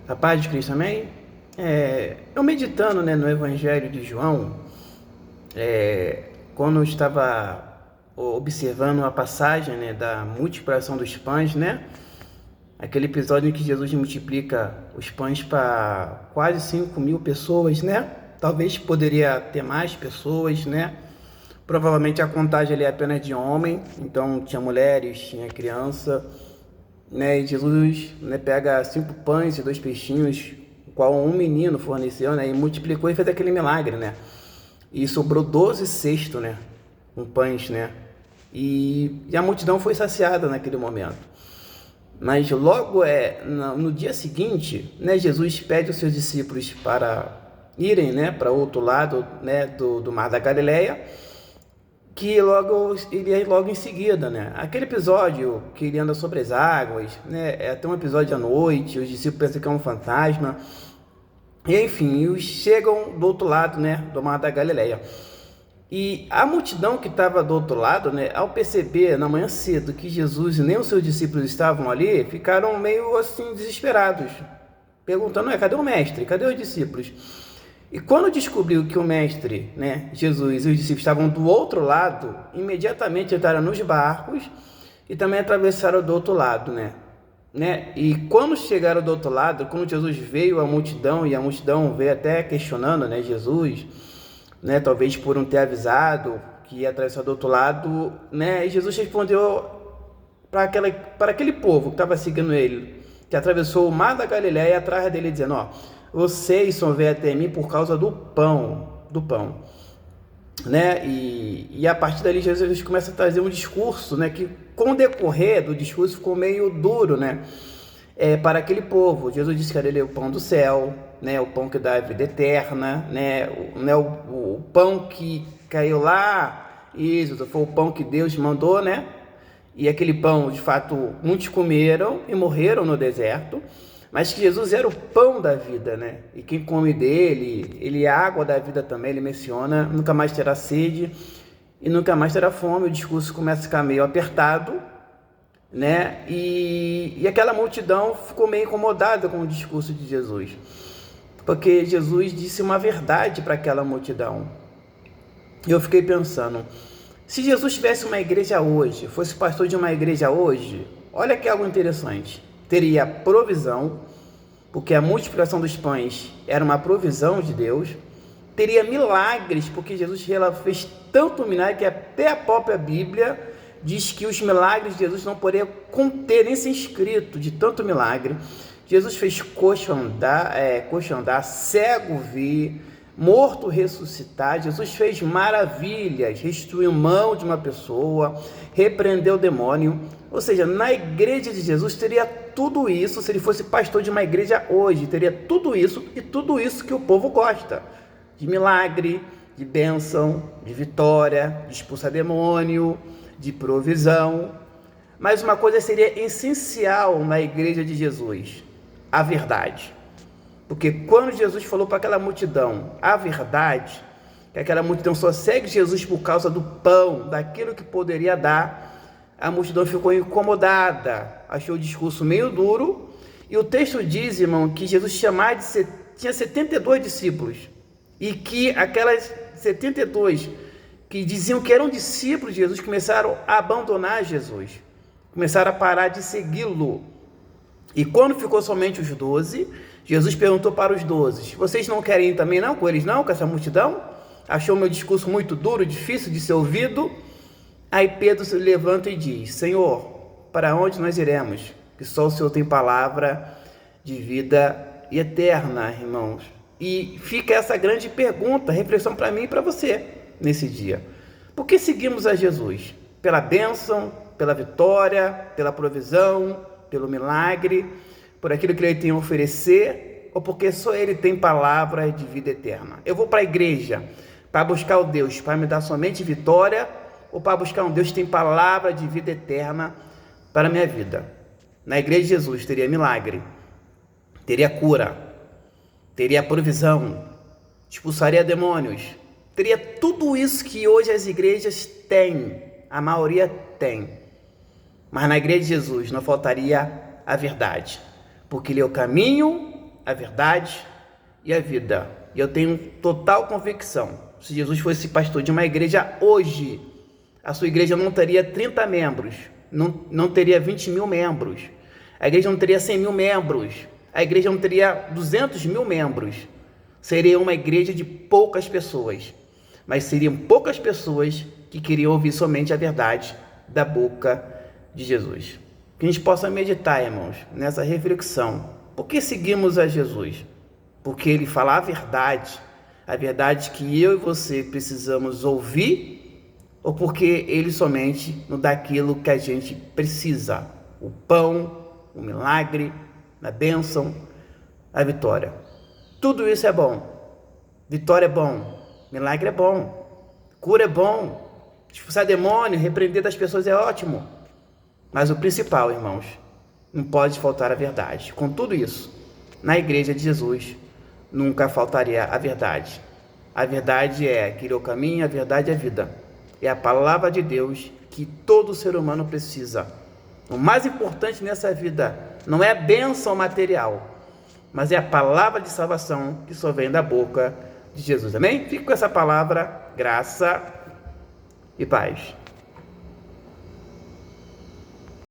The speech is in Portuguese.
A paz de Cristo, amém? Eu meditando, né, no Evangelho de João, quando eu estava observando a passagem, né, da multiplicação dos pães, né, aquele episódio em que Jesus multiplica os pães para quase 5.000 pessoas, né, talvez poderia ter mais pessoas, né, provavelmente a contagem ali é apenas de homem, então tinha mulheres, tinha criança, né, e Jesus, né, pega 5 pães e 2 peixinhos, o qual um menino forneceu, né, e multiplicou e fez aquele milagre, né, e sobrou 12 cestos, né, com pães, né, e a multidão foi saciada naquele momento. Mas logo no dia seguinte, né, Jesus pede aos seus discípulos para irem, né, para o outro lado, né, do Mar da Galileia, que ele é logo em seguida, né? Aquele episódio que ele anda sobre as águas, né? É até um episódio à noite, os discípulos pensam que é um fantasma. E enfim, eles chegam do outro lado, né, do Mar da Galileia. E a multidão que estava do outro lado, né, ao perceber na manhã cedo que Jesus e nem os seus discípulos estavam ali, ficaram meio assim desesperados, perguntando: cadê o mestre? Cadê os discípulos? E quando descobriu que o mestre, né, Jesus e os discípulos estavam do outro lado, imediatamente entraram nos barcos e também atravessaram do outro lado, né? E quando chegaram do outro lado, quando Jesus veio à multidão, e a multidão veio até questionando, né, Jesus, né, talvez por não ter avisado que ia atravessar do outro lado, né, e Jesus respondeu para aquele povo que estava seguindo ele, que atravessou o Mar da Galileia atrás dele, dizendo: vocês só vêm até mim por causa do pão, né? E a partir dali Jesus começa a trazer um discurso, né, que com o decorrer do discurso ficou meio duro, né, para aquele povo. Jesus disse que era ele o pão do céu, né, o pão que dá a vida eterna, né, o pão que caiu lá, isso foi o pão que Deus mandou, né? E aquele pão, de fato, muitos comeram e morreram no deserto, mas que Jesus era o pão da vida, né? E quem come dele, ele é a água da vida também, ele menciona, nunca mais terá sede e nunca mais terá fome. O discurso começa a ficar meio apertado, né? E aquela multidão ficou meio incomodada com o discurso de Jesus, porque Jesus disse uma verdade para aquela multidão. E eu fiquei pensando, se Jesus tivesse uma igreja hoje, fosse pastor de uma igreja hoje, olha que algo interessante. Teria provisão, porque a multiplicação dos pães era uma provisão de Deus. Teria milagres, porque Jesus fez tanto milagre que até a própria Bíblia diz que os milagres de Jesus não poderiam conter, nem ser escrito, de tanto milagre. Jesus fez coxo andar, cego ver, morto ressuscitar. Jesus fez maravilhas, restituiu mão de uma pessoa, repreendeu o demônio. Ou seja, na igreja de Jesus teria tudo isso. Se ele fosse pastor de uma igreja hoje, teria tudo isso, e tudo isso que o povo gosta: de milagre, de bênção, de vitória, de expulsar demônio, de provisão. Mas uma coisa seria essencial na igreja de Jesus: a verdade. Porque quando Jesus falou para aquela multidão a verdade, que aquela multidão só segue Jesus por causa do pão, daquilo que poderia dar, a multidão ficou incomodada, achou o discurso meio duro. E o texto diz, irmão, que Jesus tinha 72 discípulos, e que aquelas 72 que diziam que eram discípulos de Jesus começaram a abandonar Jesus, começaram a parar de segui-lo. E quando ficou somente os 12, Jesus perguntou para os 12: vocês não querem ir também não com eles, não, com essa multidão? Achou meu discurso muito duro, difícil de ser ouvido? Aí Pedro se levanta e diz: Senhor, para onde nós iremos? Que só o Senhor tem palavra de vida eterna, irmãos. E fica essa grande pergunta, reflexão para mim e para você nesse dia: por que seguimos a Jesus? Pela bênção, pela vitória, pela provisão, pelo milagre, por aquilo que ele tem a oferecer, ou porque só ele tem palavra de vida eterna? Eu vou para a igreja para buscar o Deus para me dar somente vitória, ou para buscar um Deus que tem palavra de vida eterna para a minha vida? Na igreja de Jesus teria milagre, teria cura, teria provisão, expulsaria demônios, teria tudo isso que hoje as igrejas têm, a maioria tem. Mas na igreja de Jesus não faltaria a verdade, porque ele é o caminho, a verdade e a vida. E eu tenho total convicção, se Jesus fosse pastor de uma igreja hoje, a sua igreja não teria 30 membros, não teria 20 mil membros, a igreja não teria 100 mil membros, a igreja não teria 200 mil membros. Seria uma igreja de poucas pessoas, mas seriam poucas pessoas que queriam ouvir somente a verdade da boca de Jesus. Que a gente possa meditar, irmãos, nessa reflexão. Por que seguimos a Jesus? Porque ele fala a verdade que eu e você precisamos ouvir, ou porque ele somente nos dá aquilo que a gente precisa? O pão, o milagre, a bênção, a vitória. Tudo isso é bom. Vitória é bom, milagre é bom, cura é bom, expulsar demônio, repreender das pessoas é ótimo. Mas o principal, irmãos, não pode faltar a verdade. Com tudo isso, na igreja de Jesus, nunca faltaria a verdade. A verdade é que ele é o caminho, a verdade é a vida. É a palavra de Deus que todo ser humano precisa. O mais importante nessa vida não é a bênção material, mas é a palavra de salvação que só vem da boca de Jesus. Amém? Fique com essa palavra, graça e paz.